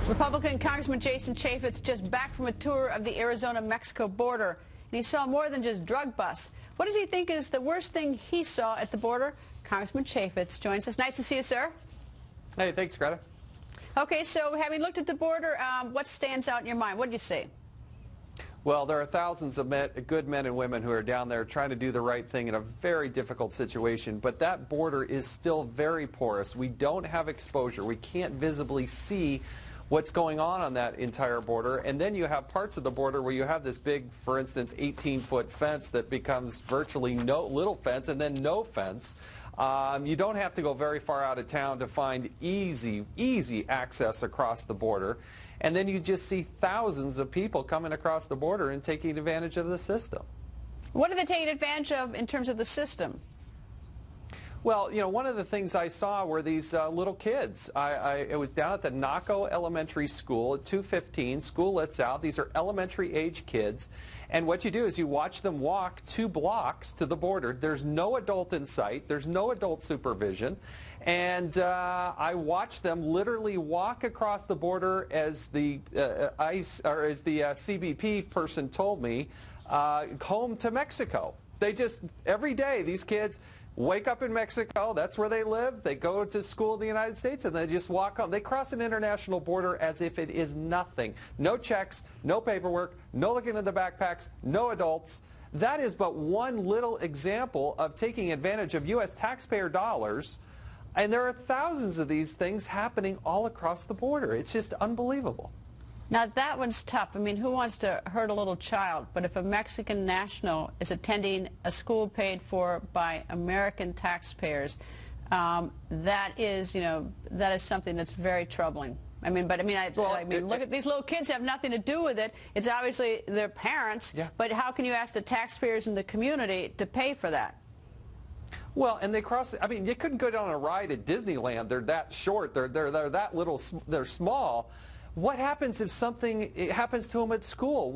Republican Congressman Jason Chaffetz just back from a tour of the Arizona-Mexico border, and he saw more than just drug busts. What does he think is the worst thing he saw at the border? Congressman Chaffetz joins us. Nice to see you, sir. Hey, thanks, Greta. Okay, so having looked at the border, what stands out in your mind? What did you see? Well, there are thousands of good men and women who are down there trying to do the right thing in a very difficult situation, but that border is still very porous. We don't have exposure. We can't visibly see what's going on that entire border, and then you have parts of the border where you have this big, for instance, 18-foot fence that becomes virtually no little fence and then no fence. You don't have to go very far out of town to find easy access across the border. And then you just see thousands of people coming across the border and taking advantage of the system. What are they taking advantage of in terms of the system? Well, you know, one of the things I saw were these little kids. It was down at the Naco Elementary School at 2:15. School lets out. These are elementary age kids. And what you do is you watch them walk 2 blocks to the border. There's no adult in sight. There's no adult supervision. And I watched them literally walk across the border as the CBP person told me, home to Mexico. They just, every day, these kids wake up in Mexico, that's where they live, they go to school in the United States, and they just walk home. They cross an international border as if it is nothing. No checks, no paperwork, no looking at the backpacks, no adults. That is but one little example of taking advantage of U.S. taxpayer dollars, and there are thousands of these things happening all across the border. It's just unbelievable. Now, that one's tough. I mean, who wants to hurt a little child? But if a Mexican national is attending a school paid for by American taxpayers, that is, you know, that is something that's very troubling. I mean, but I mean, look at these little kids have nothing to do with it. It's obviously their parents. Yeah. But how can you ask the taxpayers in the community to pay for that? Well, and they cross. I mean, you couldn't go down a ride at Disneyland. They're that short. They're that little. They're small. What happens if something happens to them at school?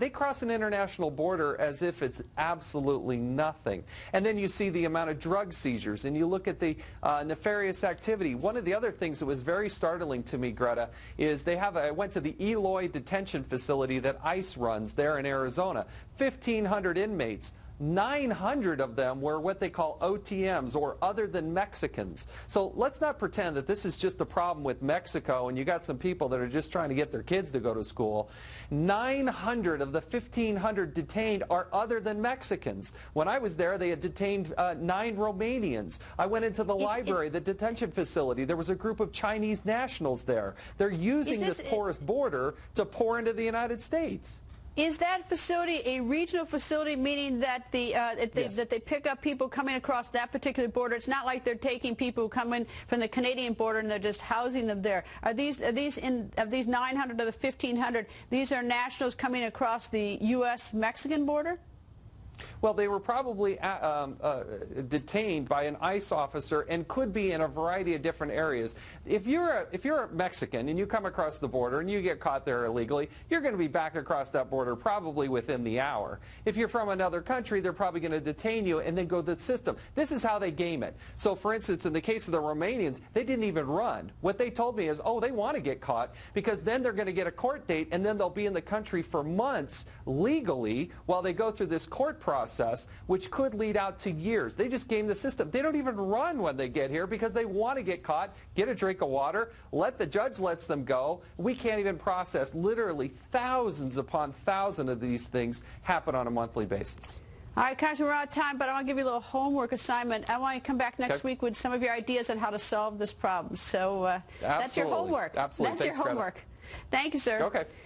They cross an international border as if it's absolutely nothing. And then you see the amount of drug seizures, and you look at the nefarious activity. One of the other things that was very startling to me, Greta, is I went to the Eloy detention facility that ICE runs there in Arizona. 1,500 inmates. 900 of them were what they call OTMs, or other than Mexicans. So let's not pretend that this is just a problem with Mexico and you got some people that are just trying to get their kids to go to school. 900 of the 1,500 detained are other than Mexicans. When I was there, they had detained 9 Romanians. I went into the library, the detention facility. There was a group of Chinese nationals there. They're using this porous border to pour into the United States. Is that facility a regional facility, meaning that yes, that they pick up people coming across that particular border? It's not like they're taking people coming from the Canadian border and they're just housing them there. Of these 900 of the 1,500, these are nationals coming across the U.S.-Mexican border? Well, they were probably detained by an ICE officer and could be in a variety of different areas. If you're a Mexican and you come across the border and you get caught there illegally, you're going to be back across that border probably within the hour. If you're from another country, they're probably going to detain you and then go to the system. This is how they game it. So, for instance, in the case of the Romanians, they didn't even run. What they told me is, oh, they want to get caught because then they're going to get a court date and then they'll be in the country for months legally while they go through this court process, which could lead out to years. They just game the system. They don't even run when they get here because they want to get caught, get a drink of water, the judge lets them go. We can't even process. Literally thousands upon thousands of these things happen on a monthly basis. All right, Congressman, we're out of time, but I want to give you a little homework assignment. I want you to come back next week with some of your ideas on how to solve this problem. So that's your homework. Absolutely. That's your homework. Thank you, sir. Okay.